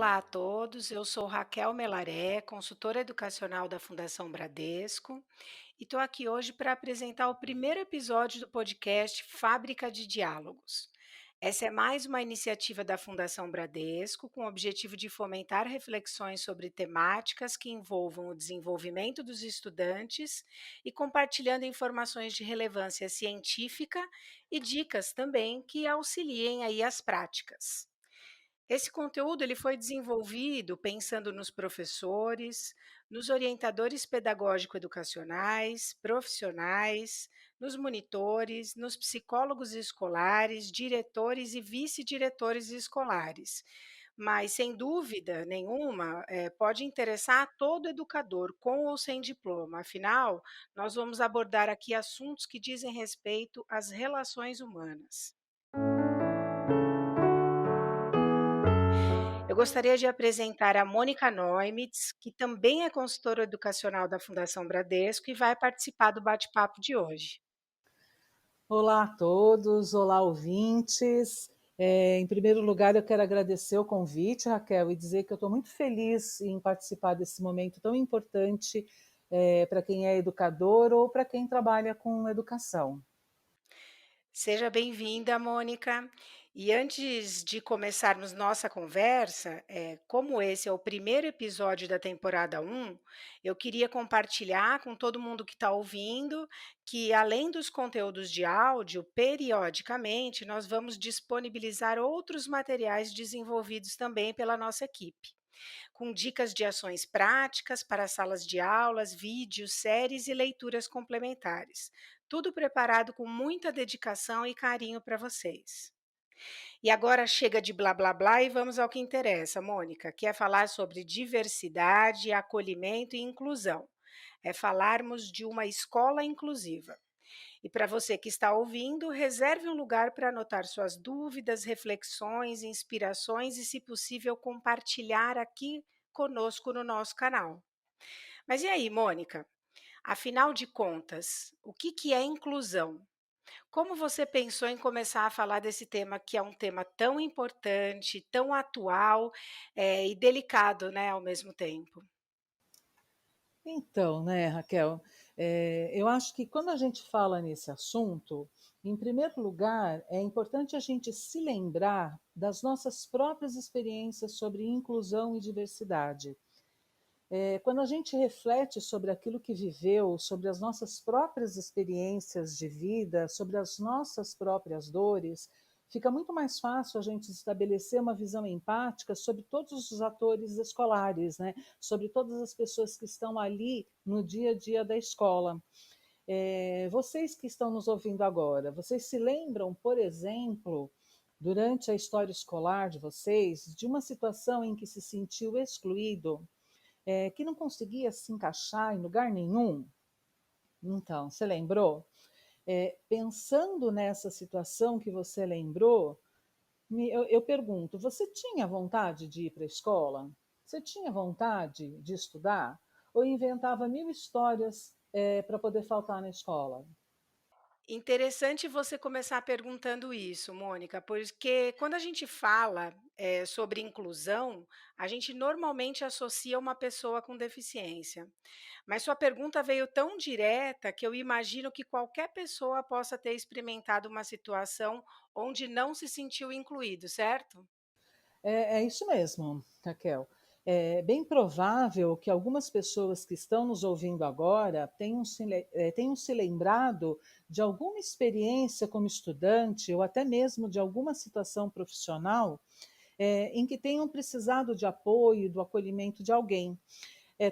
Olá a todos, eu sou Raquel Melaré, consultora educacional da Fundação Bradesco, e estou aqui hoje para apresentar o primeiro episódio do podcast Fábrica de Diálogos. Essa é mais uma iniciativa da Fundação Bradesco com o objetivo de fomentar reflexões sobre temáticas que envolvam o desenvolvimento dos estudantes e compartilhando informações de relevância científica e dicas também que auxiliem aí as práticas. Esse conteúdo ele foi desenvolvido pensando nos professores, nos orientadores pedagógico-educacionais, profissionais, nos monitores, nos psicólogos escolares, diretores e vice-diretores escolares. Mas, sem dúvida nenhuma, pode interessar a todo educador, com ou sem diploma. Afinal, nós vamos abordar aqui assuntos que dizem respeito às relações humanas. Eu gostaria de apresentar a Mônica Neumitz, que também é consultora educacional da Fundação Bradesco e vai participar do bate-papo de hoje. Olá a todos, olá ouvintes. Em primeiro lugar, eu quero agradecer o convite, Raquel, e dizer que eu estou muito feliz em participar desse momento tão importante para quem é educador ou para quem trabalha com educação. Seja bem-vinda, Mônica. E antes de começarmos nossa conversa, como esse é o primeiro episódio da temporada 1, eu queria compartilhar com todo mundo que está ouvindo que, além dos conteúdos de áudio, periodicamente nós vamos disponibilizar outros materiais desenvolvidos também pela nossa equipe, com dicas de ações práticas para salas de aulas, vídeos, séries e leituras complementares. Tudo preparado com muita dedicação e carinho para vocês. E agora chega de blá blá blá e vamos ao que interessa, Mônica, que é falar sobre diversidade, acolhimento e inclusão. É falarmos de uma escola inclusiva. E para você que está ouvindo, reserve um lugar para anotar suas dúvidas, reflexões, inspirações e, se possível, compartilhar aqui conosco no nosso canal. Mas e aí, Mônica? Afinal de contas, o que é inclusão? Como você pensou em começar a falar desse tema, que é um tema tão importante, tão atual, e delicado, né, ao mesmo tempo? Então, né, Raquel, eu acho que quando a gente fala nesse assunto, em primeiro lugar, é importante a gente se lembrar das nossas próprias experiências sobre inclusão e diversidade. Quando a gente reflete sobre aquilo que viveu, sobre as nossas próprias experiências de vida, sobre as nossas próprias dores, fica muito mais fácil a gente estabelecer uma visão empática sobre todos os atores escolares, né? Sobre todas as pessoas que estão ali no dia a dia da escola. Vocês que estão nos ouvindo agora, vocês se lembram, por exemplo, durante a história escolar de vocês, de uma situação em que se sentiu excluído, que não conseguia se encaixar em lugar nenhum? Então, você lembrou? Pensando nessa situação que você lembrou, eu pergunto: você tinha vontade de ir para a escola? Você tinha vontade de estudar? Ou inventava mil histórias para poder faltar na escola? Interessante você começar perguntando isso, Mônica, porque quando a gente fala, sobre inclusão, a gente normalmente associa uma pessoa com deficiência. Mas sua pergunta veio tão direta que eu imagino que qualquer pessoa possa ter experimentado uma situação onde não se sentiu incluído, certo? É isso mesmo, Raquel. É bem provável que algumas pessoas que estão nos ouvindo agora tenham se lembrado de alguma experiência como estudante ou até mesmo de alguma situação profissional em que tenham precisado de apoio, do acolhimento de alguém.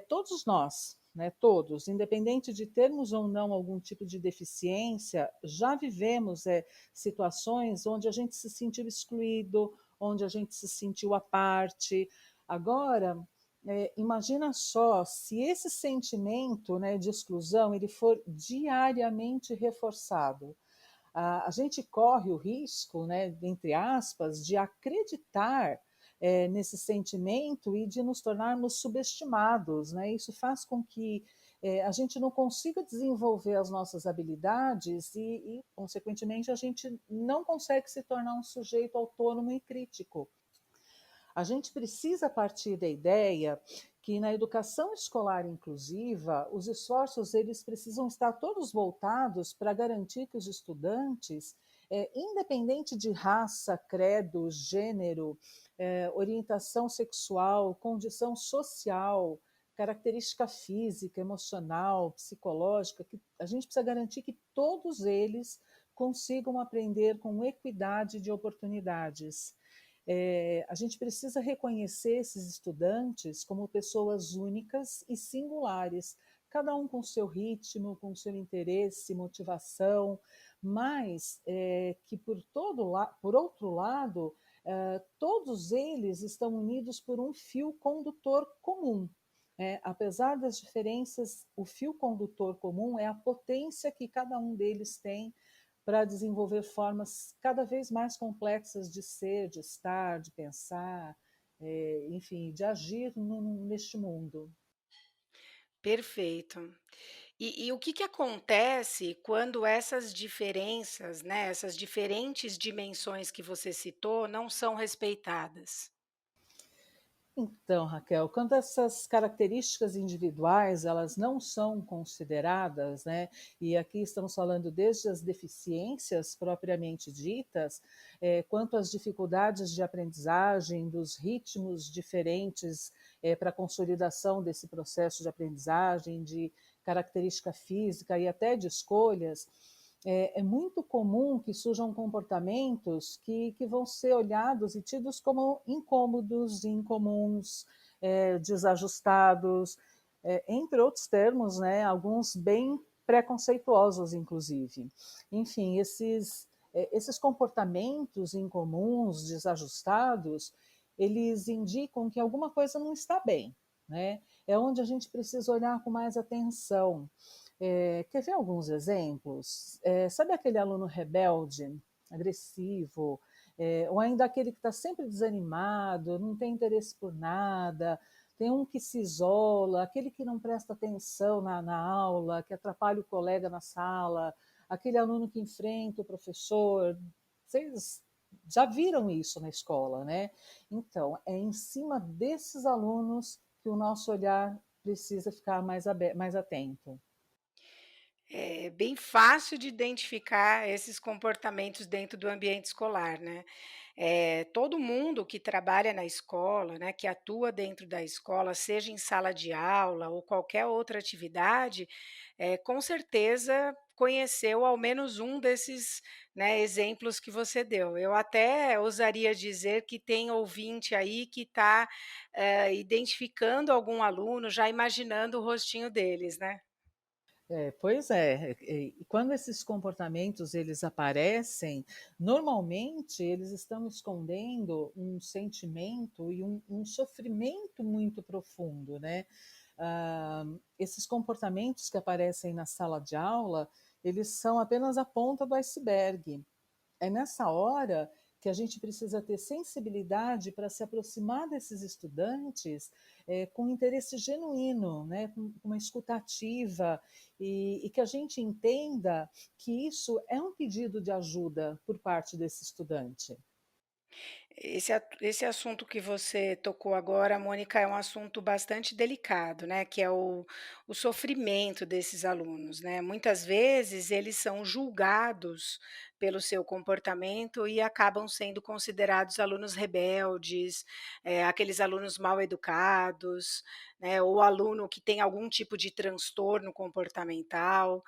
Todos nós, né, todos, independente de termos ou não algum tipo de deficiência, já vivemos situações onde a gente se sentiu excluído, onde a gente se sentiu à parte. Agora, imagina só se esse sentimento, né, de exclusão ele for diariamente reforçado. A gente corre o risco, né, entre aspas, de acreditar nesse sentimento e de nos tornarmos subestimados. Né? Isso faz com que a gente não consiga desenvolver as nossas habilidades consequentemente, a gente não consegue se tornar um sujeito autônomo e crítico. A gente precisa partir da ideia que na educação escolar inclusiva, os esforços eles precisam estar todos voltados para garantir que os estudantes, independente de raça, credo, gênero, orientação sexual, condição social, característica física, emocional, psicológica, que a gente precisa garantir que todos eles consigam aprender com equidade de oportunidades. A gente precisa reconhecer esses estudantes como pessoas únicas e singulares, cada um com seu ritmo, com seu interesse, motivação, mas que por outro lado, todos eles estão unidos por um fio condutor comum. Apesar das diferenças, o fio condutor comum é a potência que cada um deles tem para desenvolver formas cada vez mais complexas de ser, de estar, de pensar, enfim, de agir neste mundo. Perfeito. E o que que acontece quando essas diferenças, né, essas diferentes dimensões que você citou não são respeitadas? Então, Raquel, quando essas características individuais elas não são consideradas, né, e aqui estamos falando desde as deficiências propriamente ditas, quanto às dificuldades de aprendizagem, dos ritmos diferentes para a consolidação desse processo de aprendizagem, de característica física e até de escolhas, é muito comum que surjam comportamentos que vão ser olhados e tidos como incômodos, incomuns, desajustados, entre outros termos, né, alguns bem preconceituosos, inclusive. Enfim, esses comportamentos incomuns, desajustados, eles indicam que alguma coisa não está bem, né? É onde a gente precisa olhar com mais atenção. Quer ver alguns exemplos? Sabe aquele aluno rebelde, agressivo, ou ainda aquele que está sempre desanimado, não tem interesse por nada, tem um que se isola, aquele que não presta atenção na aula, que atrapalha o colega na sala, aquele aluno que enfrenta o professor. Vocês já viram isso na escola, né? Então, é em cima desses alunos que o nosso olhar precisa ficar mais atento. É bem fácil de identificar esses comportamentos dentro do ambiente escolar, né. Todo mundo que trabalha na escola, né, que atua dentro da escola, seja em sala de aula ou qualquer outra atividade, com certeza conheceu ao menos um desses, né, exemplos que você deu. Eu até ousaria dizer que tem ouvinte aí que está, identificando algum aluno, já imaginando o rostinho deles, né. Pois é, e quando esses comportamentos eles aparecem, normalmente eles estão escondendo um sentimento e um sofrimento muito profundo, né? Esses comportamentos que aparecem na sala de aula, eles são apenas a ponta do iceberg. É nessa hora que a gente precisa ter sensibilidade para se aproximar desses estudantes com interesse genuíno, né, com uma escutativa, e que a gente entenda que isso é um pedido de ajuda por parte desse estudante. Esse assunto que você tocou agora, Mônica, é um assunto bastante delicado, né, que é o sofrimento desses alunos, né. Muitas vezes eles são julgados pelo seu comportamento e acabam sendo considerados alunos rebeldes, aqueles alunos mal educados, né, ou aluno que tem algum tipo de transtorno comportamental.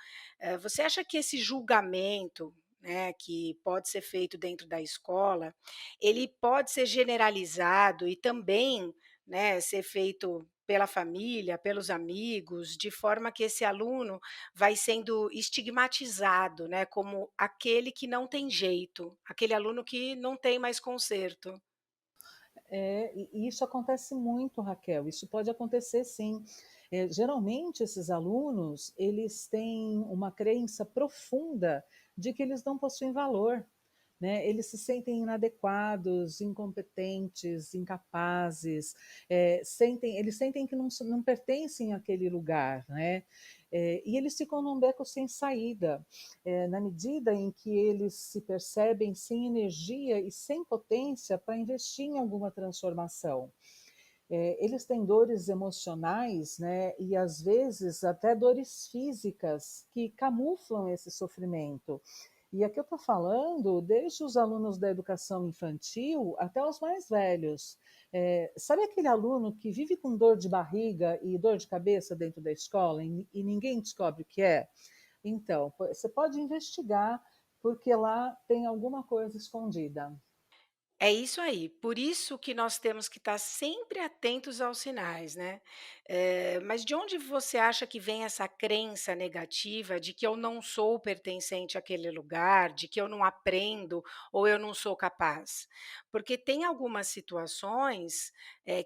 Você acha que esse julgamento, né, que pode ser feito dentro da escola, ele pode ser generalizado e também, né, ser feito pela família, pelos amigos, de forma que esse aluno vai sendo estigmatizado, né, como aquele que não tem jeito, aquele aluno que não tem mais conserto. E isso acontece muito, Raquel. Isso pode acontecer, sim. Geralmente esses alunos eles têm uma crença profunda de que eles não possuem valor, né? Eles se sentem inadequados, incompetentes, incapazes, eles sentem que não pertencem àquele lugar, né? E eles ficam num beco sem saída, na medida em que eles se percebem sem energia e sem potência para investir em alguma transformação. Eles têm dores emocionais, né, e às vezes até dores físicas que camuflam esse sofrimento. E aqui eu estou falando desde os alunos da educação infantil até os mais velhos. Sabe aquele aluno que vive com dor de barriga e dor de cabeça dentro da escola e ninguém descobre o que é? Então, você pode investigar, porque lá tem alguma coisa escondida. É isso aí, por isso que nós temos que estar sempre atentos aos sinais, né. Mas de onde você acha que vem essa crença negativa de que eu não sou pertencente àquele lugar, de que eu não aprendo ou eu não sou capaz? Porque tem algumas situações,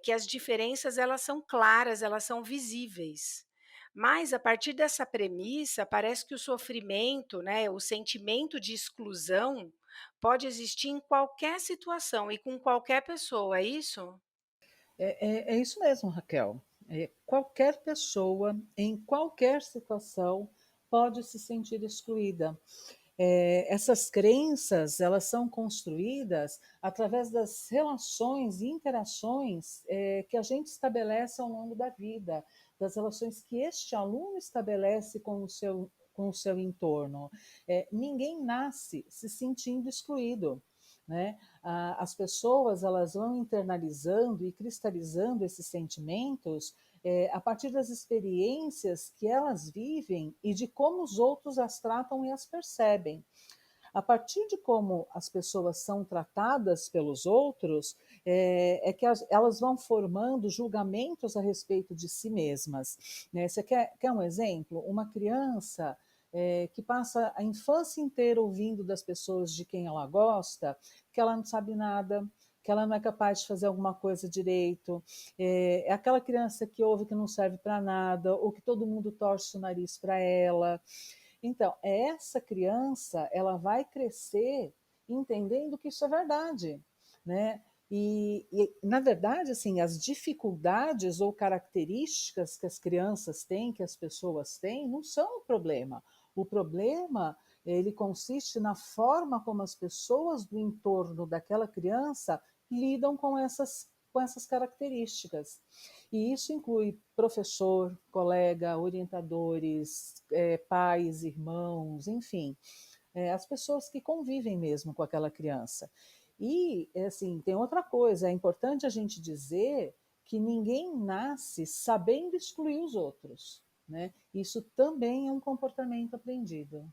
que as diferenças elas são claras, elas são visíveis. Mas a partir dessa premissa, parece que o sofrimento, né, o sentimento de exclusão pode existir em qualquer situação e com qualquer pessoa, é isso? É isso mesmo, Raquel. Qualquer pessoa, em qualquer situação, pode se sentir excluída. Essas crenças, elas são construídas através das relações e interações que a gente estabelece ao longo da vida, das relações que este aluno estabelece com o seu entorno. Ninguém nasce se sentindo excluído, né? As pessoas elas vão internalizando e cristalizando esses sentimentos a partir das experiências que elas vivem e de como os outros as tratam e as percebem. A partir de como as pessoas são tratadas pelos outros, que elas vão formando julgamentos a respeito de si mesmas. Né? Você quer um exemplo? Uma criança que passa a infância inteira ouvindo das pessoas de quem ela gosta, que ela não sabe nada, que ela não é capaz de fazer alguma coisa direito. É aquela criança que ouve que não serve para nada, ou que todo mundo torce o nariz para ela. Então, essa criança, ela vai crescer entendendo que isso é verdade, né? Na verdade, assim, as dificuldades ou características que as crianças têm, que as pessoas têm, não são o problema. O problema, ele consiste na forma como as pessoas do entorno daquela criança lidam com essas características. E isso inclui professor, colega, orientadores, pais, irmãos, enfim, as pessoas que convivem mesmo com aquela criança. E, assim, tem outra coisa, é importante a gente dizer que ninguém nasce sabendo excluir os outros, né? Isso também é um comportamento aprendido.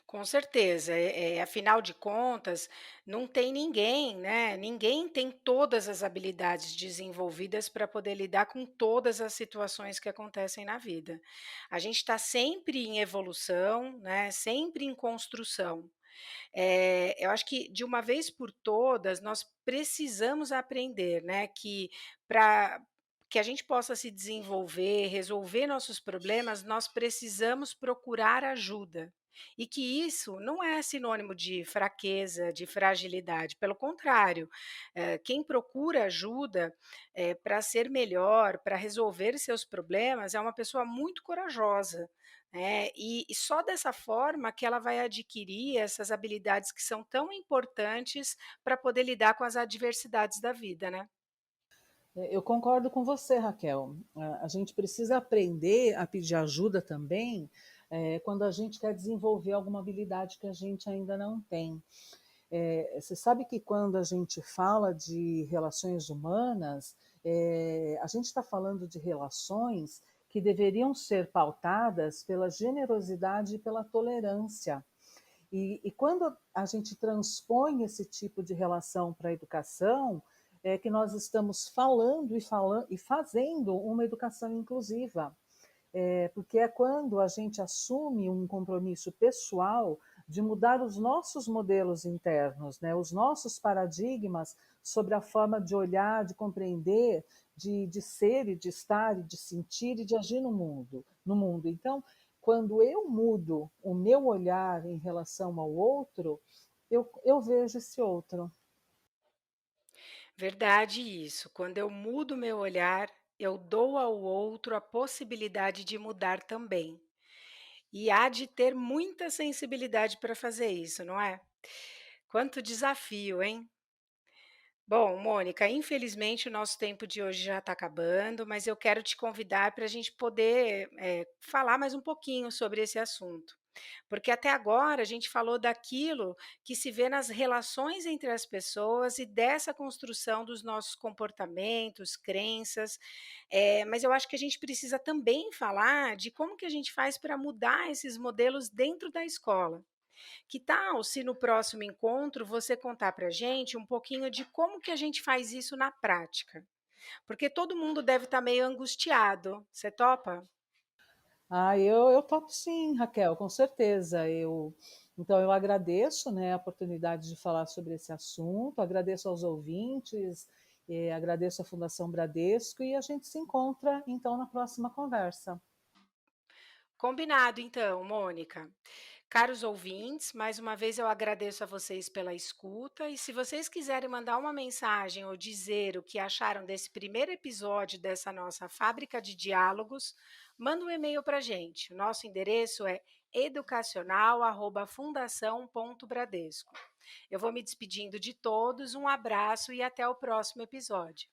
Com certeza, afinal de contas, não tem ninguém, né, ninguém tem todas as habilidades desenvolvidas para poder lidar com todas as situações que acontecem na vida. A gente está sempre em evolução, né, sempre em construção. Eu acho que de uma vez por todas nós precisamos aprender, né, que para que a gente possa se desenvolver, resolver nossos problemas, nós precisamos procurar ajuda. E que isso não é sinônimo de fraqueza, de fragilidade, pelo contrário, quem procura ajuda, para ser melhor, para resolver seus problemas, é uma pessoa muito corajosa, né, e só dessa forma que ela vai adquirir essas habilidades que são tão importantes para poder lidar com as adversidades da vida, né. Eu concordo com você, Raquel. A gente precisa aprender a pedir ajuda também quando a gente quer desenvolver alguma habilidade que a gente ainda não tem. Você sabe que quando a gente fala de relações humanas, a gente está falando de relações que deveriam ser pautadas pela generosidade e pela tolerância. E quando a gente transpõe esse tipo de relação para a educação, é que nós estamos falando e fazendo uma educação inclusiva. Porque é quando a gente assume um compromisso pessoal de mudar os nossos modelos internos, né, os nossos paradigmas sobre a forma de olhar, de compreender, de ser e de estar e de sentir e de agir no mundo. No mundo. Então, quando eu mudo o meu olhar em relação ao outro, eu vejo esse outro. Verdade isso, quando eu mudo o meu olhar, Eu dou ao outro a possibilidade de mudar também. E há de ter muita sensibilidade para fazer isso, não é? Quanto desafio, hein? Bom, Mônica, infelizmente o nosso tempo de hoje já está acabando, mas eu quero te convidar para a gente poder falar mais um pouquinho sobre esse assunto. Porque até agora a gente falou daquilo que se vê nas relações entre as pessoas e dessa construção dos nossos comportamentos, crenças, mas eu acho que a gente precisa também falar de como que a gente faz para mudar esses modelos dentro da escola. Que tal se no próximo encontro você contar para a gente um pouquinho de como que a gente faz isso na prática? Porque todo mundo deve estar meio angustiado. Você topa? Ah, eu topo sim, Raquel, com certeza. Então eu agradeço, né, a oportunidade de falar sobre esse assunto, agradeço aos ouvintes, agradeço à Fundação Bradesco e a gente se encontra então na próxima conversa. Combinado, então, Mônica. Caros ouvintes, mais uma vez eu agradeço a vocês pela escuta e se vocês quiserem mandar uma mensagem ou dizer o que acharam desse primeiro episódio dessa nossa fábrica de diálogos, manda um e-mail para a gente. O nosso endereço é educacional@fundação.bradesco. Eu vou me despedindo de todos, um abraço e até o próximo episódio.